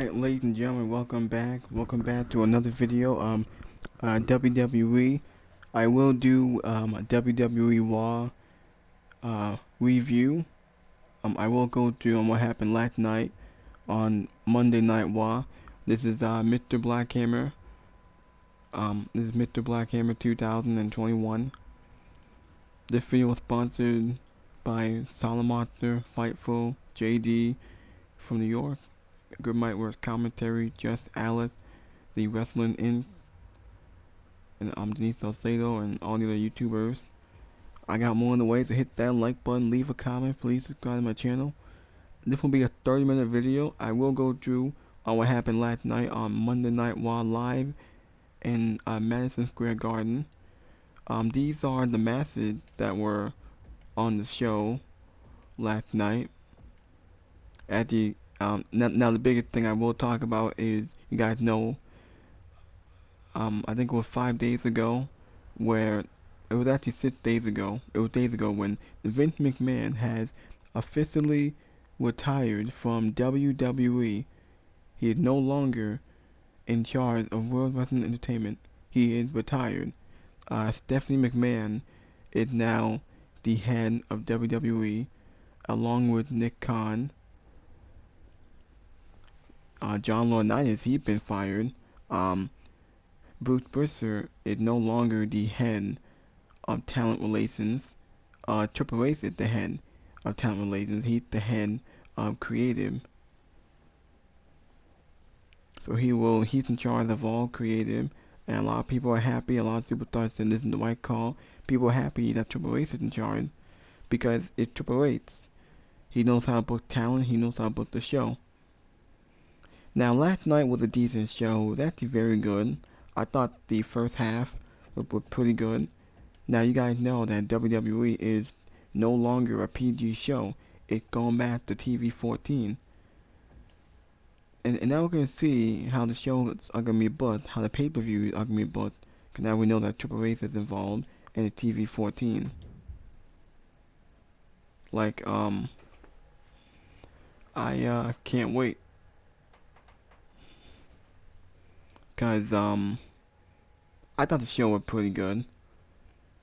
Alright, ladies and gentlemen, welcome back. Welcome back to another video. WWE. I will do a WWE Raw review. I will go through what happened last night on Monday Night Raw. This is Mr. Blackhammer. This is Mr. Blackhammer 2021. This video was sponsored by Salamonster, Fightful, JD from New York. Good Might Work Commentary, Just Alice, The Wrestling Inc., and Denise Salcedo, and all the other YouTubers. I got more in the way, so hit that like button, leave a comment, please subscribe to my channel. This will be a 30-minute video. I will go through what happened last night on Monday Night Raw Live in Madison Square Garden. These are the matches that were on the show last night. Now the biggest thing I will talk about is, you guys know, I think it was 5 days ago, where it was actually 6 days ago. It was days ago when Vince McMahon has officially retired from WWE. He is no longer in charge of World Wrestling Entertainment. He is retired. Stephanie McMahon is now the head of WWE, along with Nick Khan. John Laurinaitis, he's been fired. Bruce Brisser is no longer the head of talent relations. Triple H is the head of talent relations. He's the head of creative. So he's in charge of all creative, and a lot of people are happy. A lot of superstars saying this is the right call. People are happy that Triple H is in charge because it's Triple H. He knows how to book talent. He knows how to book the show. Now, last night was a decent show. It was actually very good. I thought the first half was pretty good. Now, you guys know that WWE is no longer a PG show. It's going back to TV-14. And now we're going to see how the shows are going to be booked, how the pay-per-views are going to be booked. Because now we know that Triple H is involved in the TV-14. Like, I can't wait. Cause I thought the show was pretty good.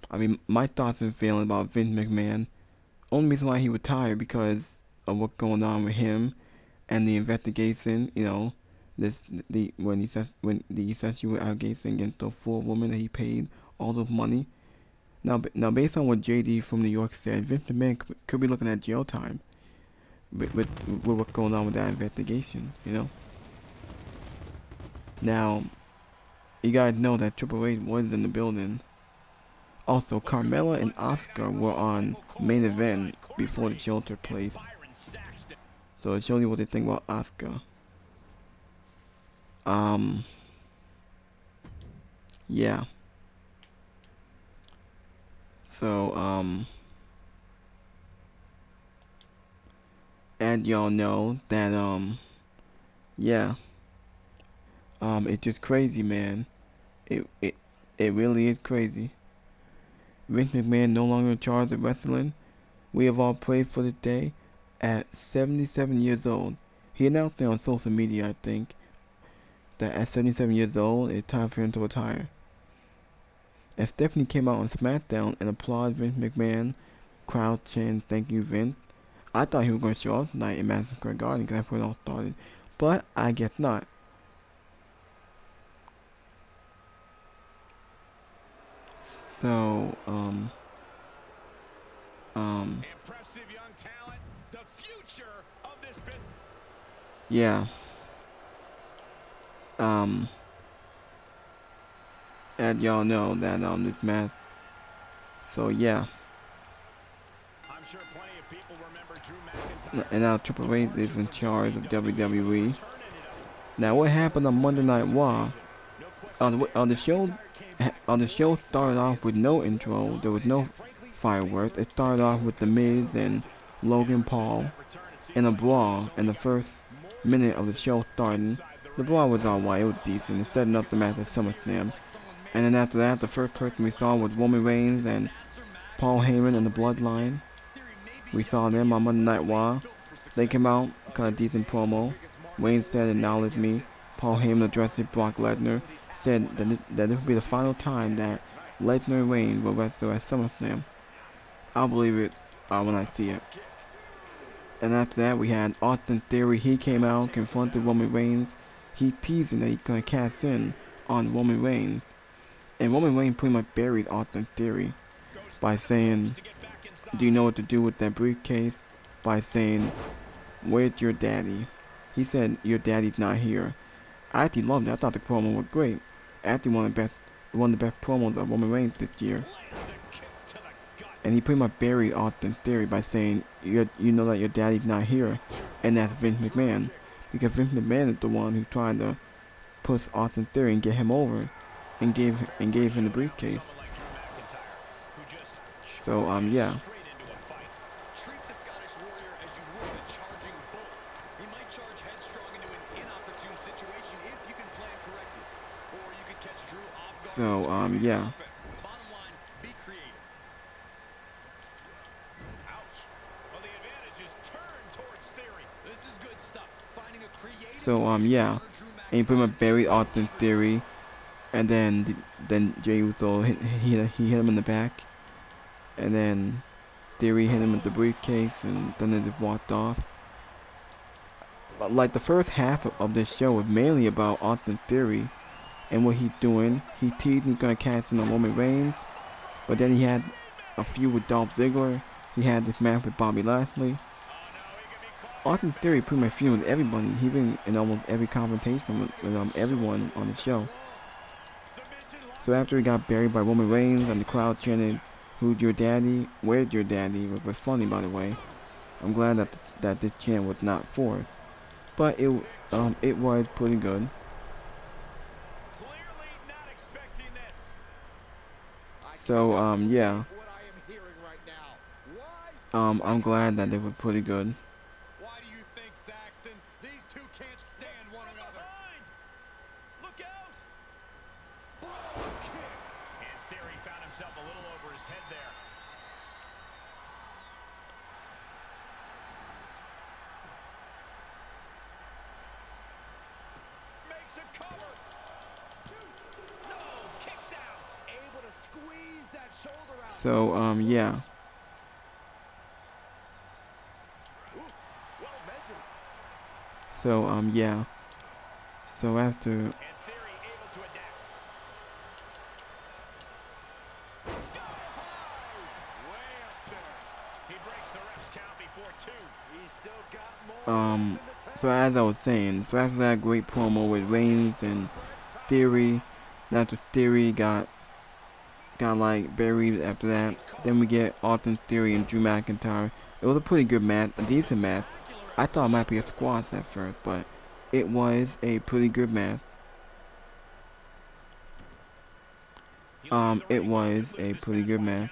I mean, my thoughts and feelings about Vince McMahon. Only reason why he retired because of what's going on with him and the investigation. You know, when the sexual allegation against the 4 women that he paid all the money. Now based on what JD from New York said, Vince McMahon could be looking at jail time with what's going on with that investigation. You know. Now, you guys know that Triple H was in the building. Also, Carmella and Asuka were on main event before the show took place. So it shows you what they think about Asuka. Yeah. So, and y'all know that, yeah. It's just crazy, man. It really is crazy. Vince McMahon no longer in charge of wrestling. We have all prayed for the day. At 77 years old, he announced it on social media, I think, that at 77 years old, it's time for him to retire. And Stephanie came out on SmackDown and applauded Vince McMahon, crowd chanting, "Thank you, Vince." I thought he was going to show up tonight in Madison Square Garden because that's where it all started, but I guess not. So, impressive young talent, the future of this business. Yeah. And y'all know that this match. So yeah. I'm sure plenty of people remember Drew McIntyre. And now Triple H is in charge of WWE. Now what happened on Monday Night Raw? On the show started off with no intro. There was no fireworks. It started off with The Miz and Logan Paul in a brawl. In the first minute of the show starting, the brawl was alright. It was decent. It's setting up the match at SummerSlam. And then after that, the first person we saw was Roman Reigns and Paul Heyman and the Bloodline. We saw them on Monday Night Raw. They came out, kind of decent promo. Wayne said acknowledged me. Paul Heyman addressed Brock Lesnar, said that it would be the final time that Lesnar and Wayne will wrestle at SummerSlam. I'll believe it when I see it. And after that, we had Austin Theory. He came out, confronted Roman Reigns. He teasing that he's gonna cast in on Roman Reigns. And Roman Reigns pretty much buried Austin Theory by saying, "Do you know what to do with that briefcase?" By saying, "Where's your daddy?" He said, "Your daddy's not here." I actually loved it. I thought the promo was great. Actually one of the best promos of Roman Reigns this year. And he pretty much buried Austin Theory by saying, you know that your daddy's not here, and that's Vince McMahon. Because Vince McMahon is the one who's trying to push Austin Theory and get him over, and gave him the briefcase. So yeah. So yeah. So yeah, and he pretty much buried Austin Theory, and then Jey Uso he hit him in the back, and then Theory hit him with the briefcase, and then they just walked off. But like the first half of this show was mainly about Austin Theory and what he's doing. He teased he's gonna cast in on Roman Reigns, but then he had a feud with Dolph Ziggler. He had this match with Bobby Lashley. Austin Theory pretty much feuded with everybody. He's been in almost every confrontation with everyone on the show. So after he got buried by Roman Reigns and the crowd chanted, "Who's your daddy? Where's your daddy?" Which was funny, by the way. I'm glad that this chant was not forced, but it was pretty good. So yeah. I'm glad that they were pretty good. Why do you think, Saxton? These two can't stand one another. Look out! Kick. And Theory found himself a little over his head there. Makes a cover. No, kicks out. Able to squeeze that shoulder out. So yeah. So yeah. So after And Theory able to adapt. Sky high. Way up there. He breaks the ref's count before two. He's still got more. So as I was saying, so after that great promo with Reigns and Theory, after Theory got like buried after that, then we get Austin Theory and Drew McIntyre. It was a pretty good match, a decent match. I thought it might be a squash at first, but it was a pretty good match. It was a pretty good match.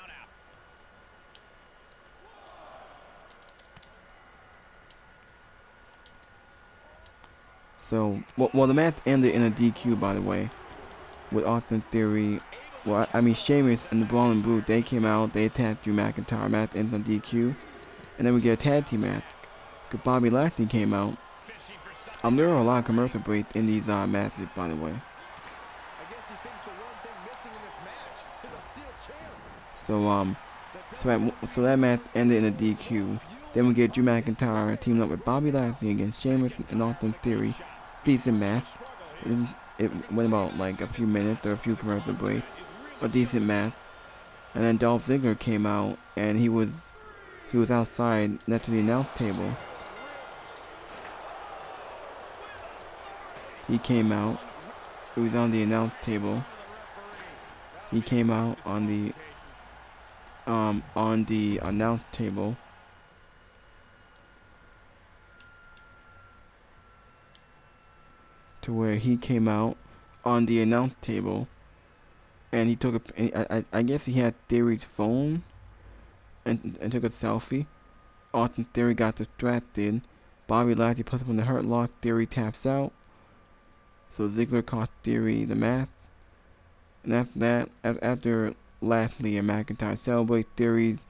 So, well, the match ended in a DQ, by the way, with Austin Theory. Well, I mean, Sheamus and the Brawling Brute, they came out, they attacked Drew McIntyre. Match ended on DQ, and then we get a tag team match. Cause Bobby Lashley came out. There are a lot of commercial breaks in these matches, by the way. So so that match ended in a DQ. Then we get Drew McIntyre teaming up with Bobby Lashley against Sheamus and Austin Theory. Decent match. It went about like a few minutes or a few commercial breaks. A decent match. And then Dolph Ziggler came out, and he was outside next to the announce table. He came out. He was on the announce table. He came out on the announce table. To where he came out on the announce table, and he took I guess he had Theory's phone and took a selfie. Austin Theory got distracted. Bobby Lashley puts him in the hurt lock. Theory taps out. So Ziggler cost Theory the match. And after that, after Lashley and McIntyre celebrate, Theory's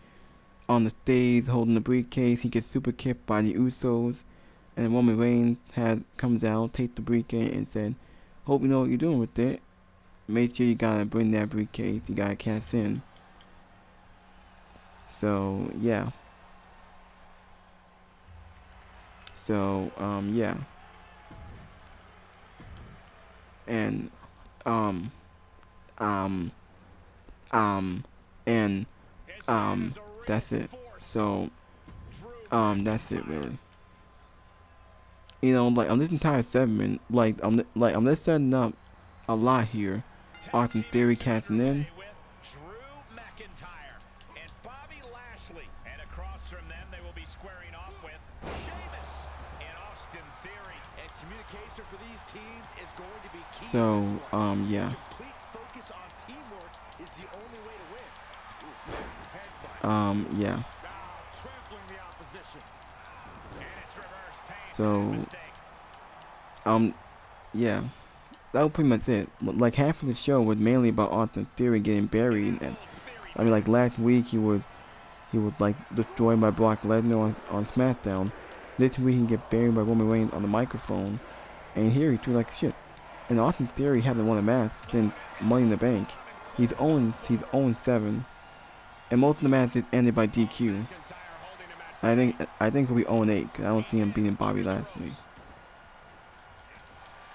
on the stage holding the briefcase. He gets super kicked by the Usos. And Roman Reigns comes out, take the briefcase, and said, "Hope you know what you're doing with it. Make sure you gotta bring that briefcase. You gotta cash in." So yeah. So yeah. And um um um and that's it. So that's it really. You know, like on this entire segment, I'm just setting up a lot here. Austin Theory catching in. And Bobby Lashley. And across from them, they will be squaring off with Sheamus and Austin Theory. And communication for these teams is going to be key. So, yeah. Complete focus on teamwork is the only way to win. Yeah. Trampling the opposition. And it's reverse pain. So, yeah. That was pretty much it. Like half of the show was mainly about Austin Theory getting buried, and I mean, like last week he was like destroyed by Brock Lesnar on SmackDown. This week he get buried by Roman Reigns on the microphone, and here he treated like shit. And Austin Theory hasn't won a match since Money in the Bank. He's 0-7, and most of the matches ended by DQ. I think he'll be 0-8 because I don't see him beating Bobby Lashley.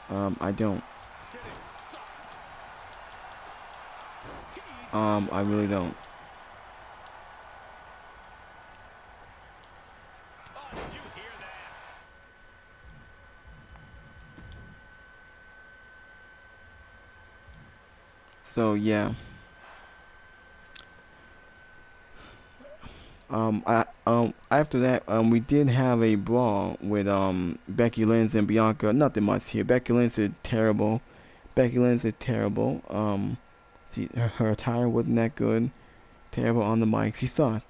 I don't. I really don't. So yeah. After that, we did have a brawl with Becky Lynch and Bianca. Nothing much here. Becky Lynch is terrible. Her attire wasn't that good. Terrible on the mic. She sucked.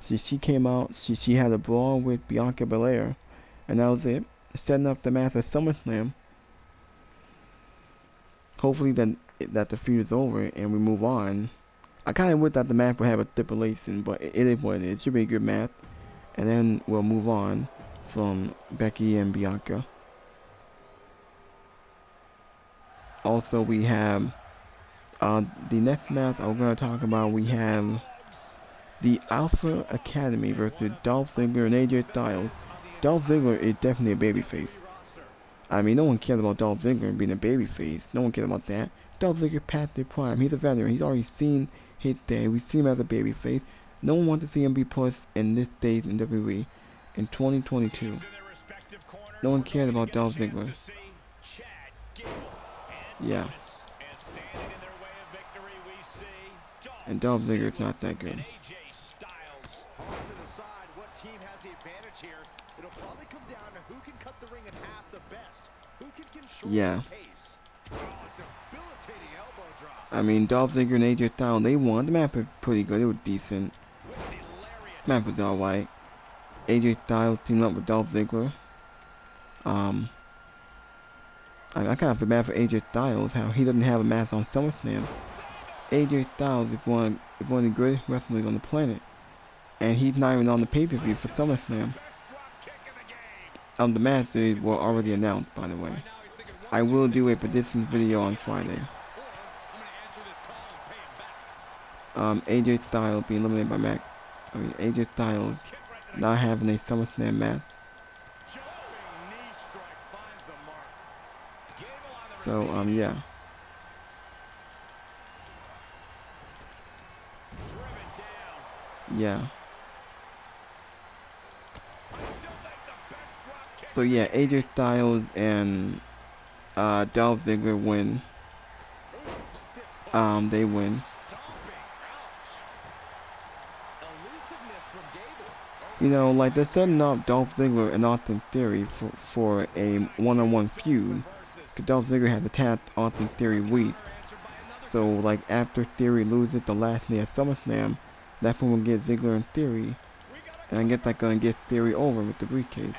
She came out. She had a brawl with Bianca Belair, and that was it. Setting up the match at SummerSlam. Hopefully that the feud is over and we move on. I kind of wish that the match would have a stipulation, but it is what it is. It should be a good match. And then we'll move on from Becky and Bianca. Also, we have the next match I'm going to talk about. We have the Alpha Academy versus Dolph Ziggler and AJ Styles. Dolph Ziggler is definitely a babyface. I mean, no one cares about Dolph Ziggler being a babyface. No one cares about that. Dolph Ziggler past their prime. He's a veteran. He's already seen his day. We see him as a babyface. No one wants to see him be pushed in this stage in WWE in 2022. No one cared about Dolph Ziggler. Yeah. And Dolph Ziggler is not that good. Yeah. I mean, Dolph Ziggler and AJ Styles, they won. The match was pretty good. It was decent. The match was alright. AJ Styles teamed up with Dolph Ziggler. I kind of feel bad for AJ Styles, how he doesn't have a match on SummerSlam. AJ Styles is one of the greatest wrestlers on the planet, and he's not even on the pay-per-view for SummerSlam. The matches were already announced, by the way. I will do a prediction video on Friday. AJ Styles being eliminated by AJ Styles not having a SummerSlam match. So, yeah. Yeah. So yeah, AJ Styles and Dolph Ziggler win. They win. You know, like they're setting up Dolph Ziggler and Austin Theory for a one-on-one feud. Cause Dolph Ziggler had attacked Austin Theory weak. So like after Theory loses the last day of SummerSlam, that's when we'll get Ziggler and Theory. And I guess that's gonna get Theory over with the briefcase.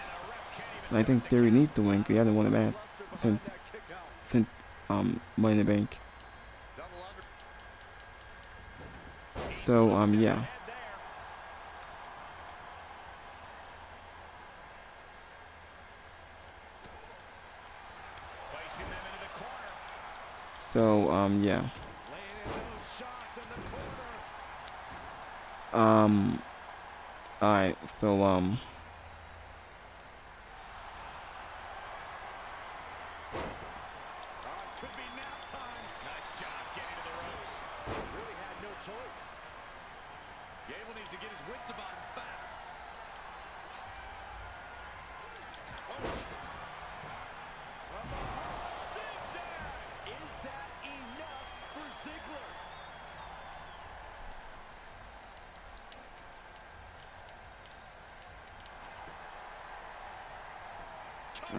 And I think Theory needs to win because he hasn't won a match since Money in the Bank. So yeah. So, yeah. Alright, so, Could be nap time. Nice job getting to the ropes. Really had no choice. Gable needs to get his wits about him fast. Zigzag! Is that enough for Ziggler?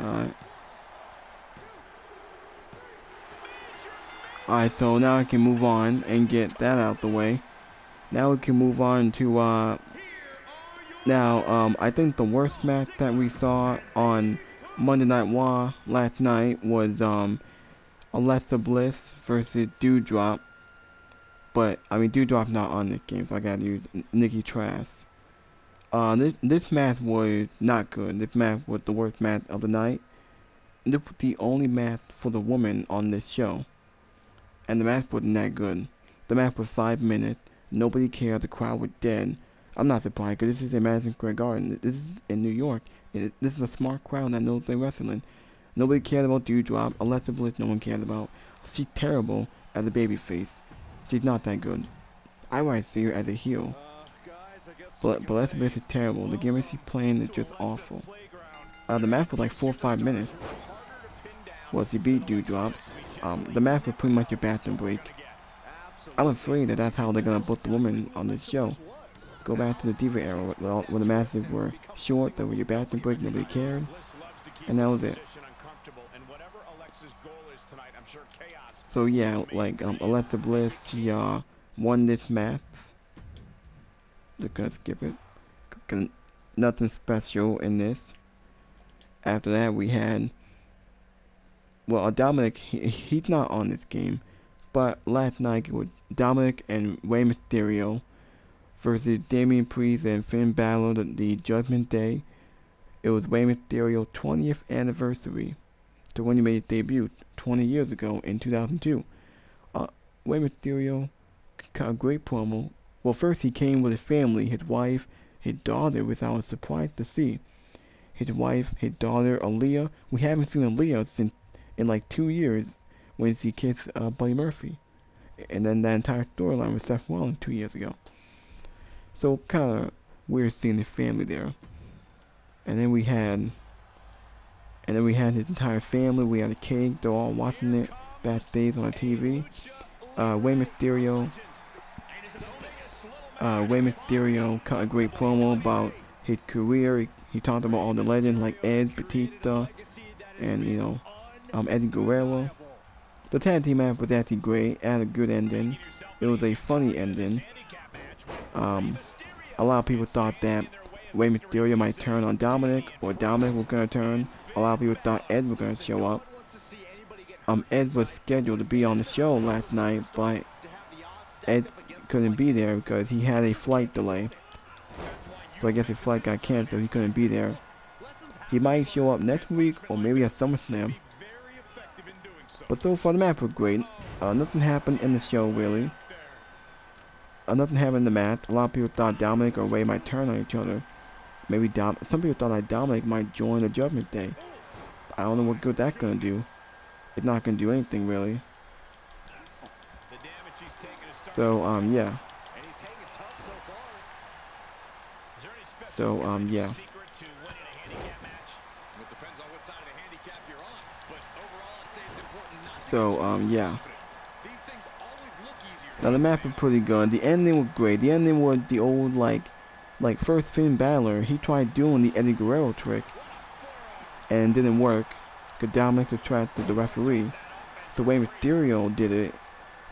alright. Alright, so now I can move on and get that out the way. Now we can move on to, I think the worst match that we saw on Monday Night Raw last night was, Alexa Bliss versus Doudrop. But, I mean, Doudrop's not on this game, so I gotta use Nikki Trash. This match was not good. This match was the worst match of the night. This was the only match for the woman on this show. And the match wasn't that good. The match was 5 minutes. Nobody cared. The crowd was dead. I'm not surprised, because this is in Madison Square Garden. This is in New York. This is a smart crowd that knows they're wrestling. Nobody cared about Doudrop. Alexa Bliss, no one cared about. She's terrible as a babyface. She's not that good. I might see her as a heel. But Alexa Bliss is terrible. The gimmick she's playing is just awful. The match was like 4 or 5 minutes. Well, she beat Doudrop. The match was pretty much a bathroom break. I'm afraid that that's how they're gonna book the women on this show. Go back to the Diva era where the matches were short, there was your bathroom break, nobody cared, and that was it. So yeah, like Alexa Bliss, she won this match. They're gonna skip it. Nothing special in this. After that, we had, well, Dominic. He's not on this game, but last night it was Dominic and Rey Mysterio versus Damian Priest and Finn Balor, the Judgment Day. It was Rey Mysterio's 20th anniversary to when he made his debut 20 years ago in 2002. Rey Mysterio cut a great promo. Well, first he came with his family, his wife, his daughter, which I was surprised to see. His wife, his daughter, Aaliyah. We haven't seen Aaliyah since in like 2 years when she kissed Buddy Murphy. And then that entire storyline with Seth Rollins 2 years ago. So kind of weird seeing his family there. And then we had his entire family. We had a cake. They're all watching it backstage on the TV. Rey Mysterio cut a great promo about his career. He talked about all the legends like Edge, Batista, and Eddie Guerrero. The tag team match was actually great. It had a good ending. It was a funny ending. A lot of people thought that Rey Mysterio might turn on Dominic, or Dominic was gonna turn. A lot of people thought Ed was gonna show up. Ed was scheduled to be on the show last night, but Ed couldn't be there because he had a flight delay. So I guess his flight got canceled. He couldn't be there. He might show up next week or maybe at SummerSlam. But so far the match was great. Nothing happened in the show really. Nothing happened in the match. A lot of people thought Dominic or Rey might turn on each other. Maybe some people thought that Dominic might join the Judgment Day. I don't know what good that's gonna do. It's not gonna do anything really. So yeah. So yeah. So yeah. Now the match was pretty good. The ending was great. The ending was the old like first Finn Balor. He tried doing the Eddie Guerrero trick, and it didn't work. Because Dominic distracted the referee. So Rey Mysterio did it.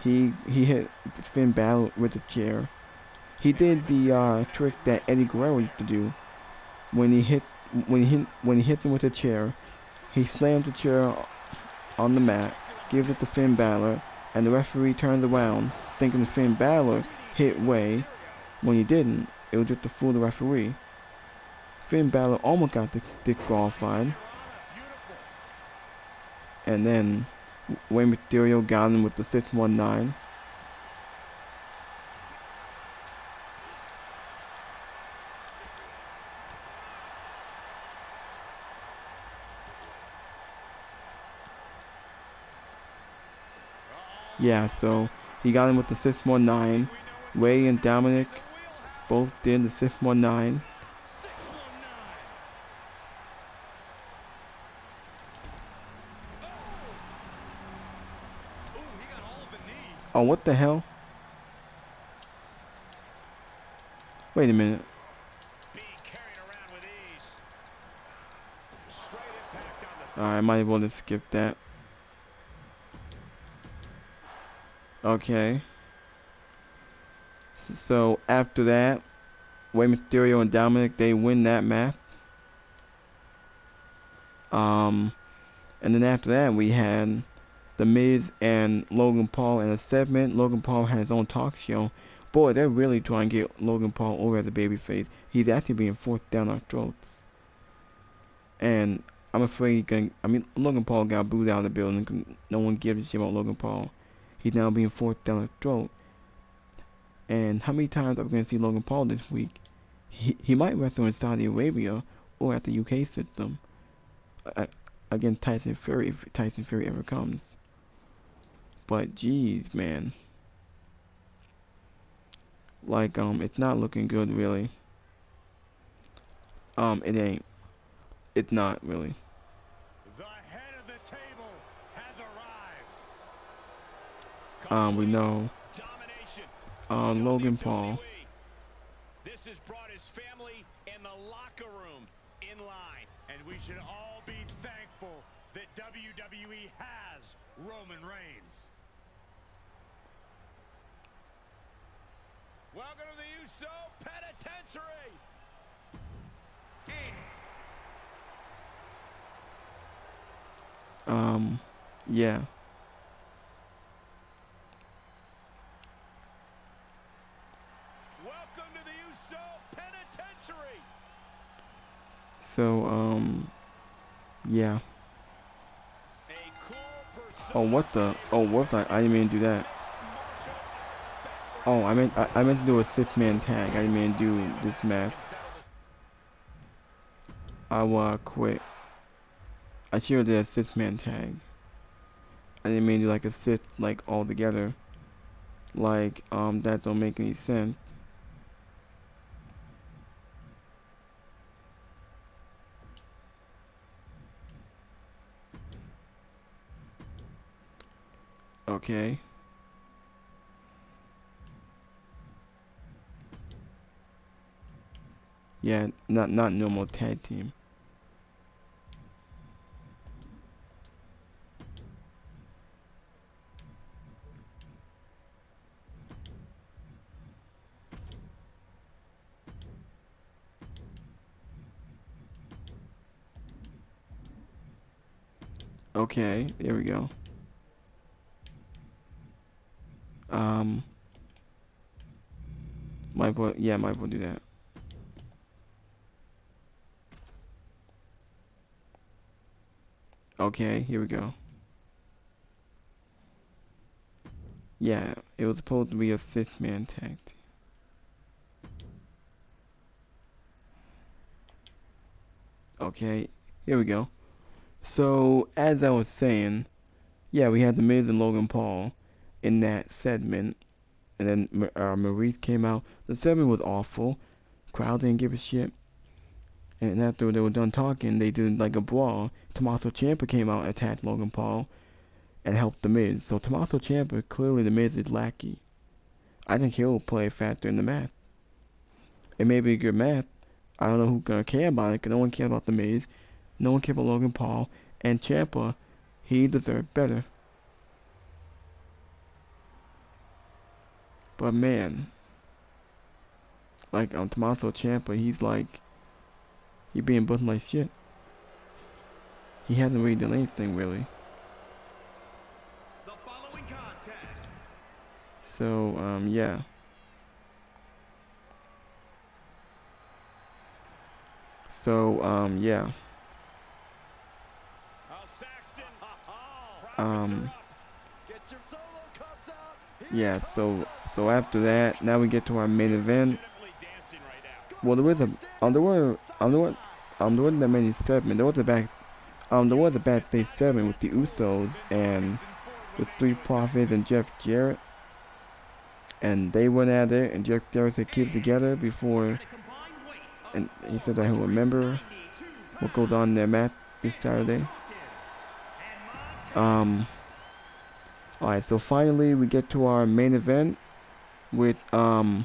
He hit Finn Balor with the chair. He did the trick that Eddie Guerrero used to do. When he hits him with the chair, he slams the chair on the mat, gives it to Finn Balor, and the referee turns around, thinking Finn Balor hit Rey. When he didn't, it was just to fool the referee. Finn Balor almost got disqualified. And then Rey Mysterio got him with the 619. Yeah, so he got him with the 619. Ray and Dominic both did the 619. Oh, what the hell? Wait a minute. I might want to skip that. Okay. So after that, Rey Mysterio and Dominic, they win that match. And then after that, we had The Miz and Logan Paul in a segment. Logan Paul had his own talk show. Boy, they're really trying to get Logan Paul over as a babyface. He's actually being forced down our throats. And I'm afraid Logan Paul got booed out of the building because no one gives a shit about Logan Paul. He's now being forced down our throat. And how many times are we going to see Logan Paul this week? He might wrestle in Saudi Arabia or at the UK system. Against Tyson Fury, if Tyson Fury ever comes. But geez, man. Like, it's not looking good, really. It ain't. It's not, really. The head of the table has arrived. We know. Logan Paul. This has brought his family and the locker room in line. And we should all be thankful that WWE has Roman Reigns. Welcome to the USO Penitentiary. Yeah. Welcome to the USO Penitentiary. So, yeah. Oh, what the? Oh, what? I didn't mean to do that. Oh, I meant to do a 6-man tag. I didn't mean to do this match. I will quit. I should have did a 6-man tag. I didn't mean to do like a 6 like all together. Like that don't make any sense. Okay. Yeah, not normal tag team. Okay, there we go. Might well do that. Okay, here we go. Yeah, it was supposed to be a 6-man tag team. Okay, here we go. So, as I was saying, yeah, we had The Miz and Logan Paul in that segment. And then Maurice came out. The segment was awful. Crowd didn't give a shit. And after they were done talking, they did like a brawl. Tommaso Ciampa came out and attacked Logan Paul and helped The Miz. So Tommaso Ciampa, clearly The Miz's lackey. I think he'll play a factor in the match. It may be a good match. I don't know who's gonna care about it, because no one cares about The Miz. No one cares about Logan Paul. And Ciampa, he deserved better. But man, like Tommaso Ciampa, he's being booked like shit. He hasn't really done anything really. The following contest. So yeah. So yeah. um, yeah. So after that, now we get to our main event. Well, there was a there wasn't that many segments. There was a backstage segment with the Usos and with Street Profits and Jeff Jarrett, and they went at it, and Jeff Jarrett said keep it together before, and he said that he'll remember what goes on in their match this Saturday. Alright, so finally we get to our main event with the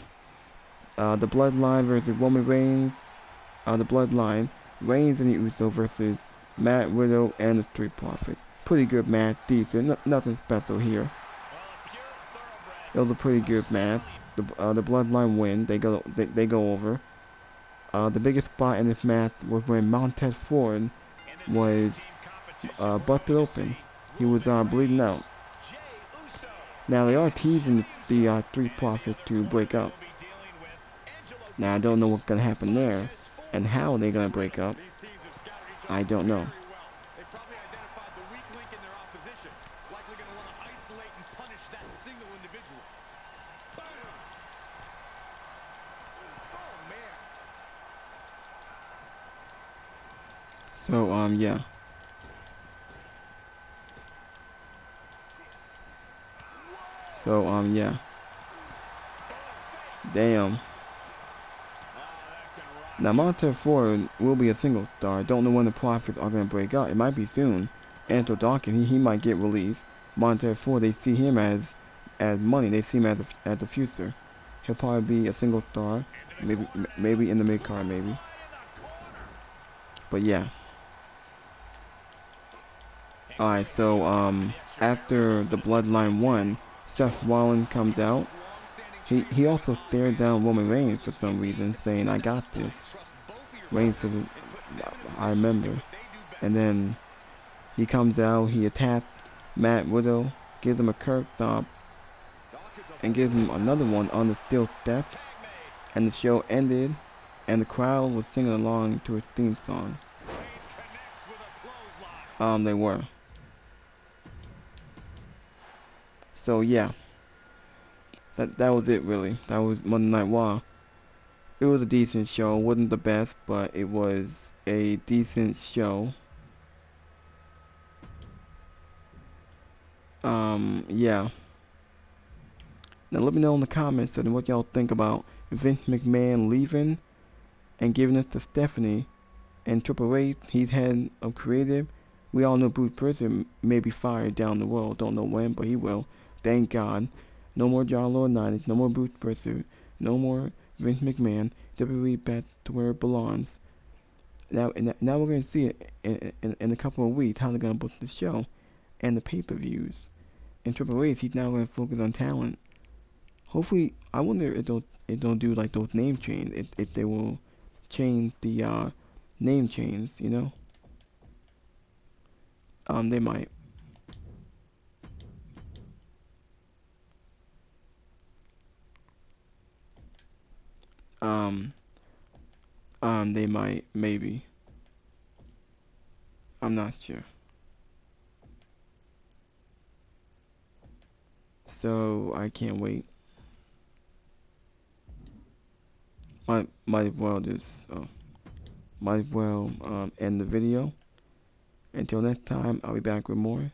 Bloodline versus Roman Reigns. The Bloodline, Reigns and the Uso versus Matt Riddle and the Street Profits. Pretty good match, decent, nothing special here. It was a pretty good match. The Bloodline win. They go over. The biggest spot in this match was when Montez Ford was busted open. He was bleeding out. Now they are teasing the Street Profits to break up. Now I don't know what's gonna happen there, and how they're gonna break up. I don't know. So yeah. So yeah. Damn. Now Montez Ford will be a single star. Don't know when the Profits are gonna break up. It might be soon. Anto Dawkins, he might get released. Montez Ford, they see him as money. They see him as the future. He'll probably be a single star. Maybe in the mid card, maybe. But yeah. Alright, so after the Bloodline won, Seth Rollins comes out. He also stared down Roman Reigns for some reason, saying, "I got this." Reigns said, "I remember." And then he comes out, he attacks Matt Riddle, gives him a curb stomp, and gives him another one on the steel steps. And the show ended, and the crowd was singing along to his theme song. They were. So yeah. That was it really. That was Monday Night Raw. It was a decent show. Wasn't the best, but it was a decent show. Yeah. Now let me know in the comments and what y'all think about Vince McMahon leaving and giving it to Stephanie and Triple H. He's head of creative. We all know Bruce Prichard may be fired down the road. Don't know when, but he will. Thank God. No more John Laurinaitis, no more Bruce Prichard, no more Vince McMahon. WWE back to where it belongs. Now we're going to see it in a couple of weeks how they're going to book the show and the pay-per-views. And Triple H, he's now going to focus on talent. Hopefully, I wonder if they'll do like those name chains. If they will change the name chains, you know. They might. They might, maybe. I'm not sure. So I can't wait. Might as well end the video. Until next time, I'll be back with more.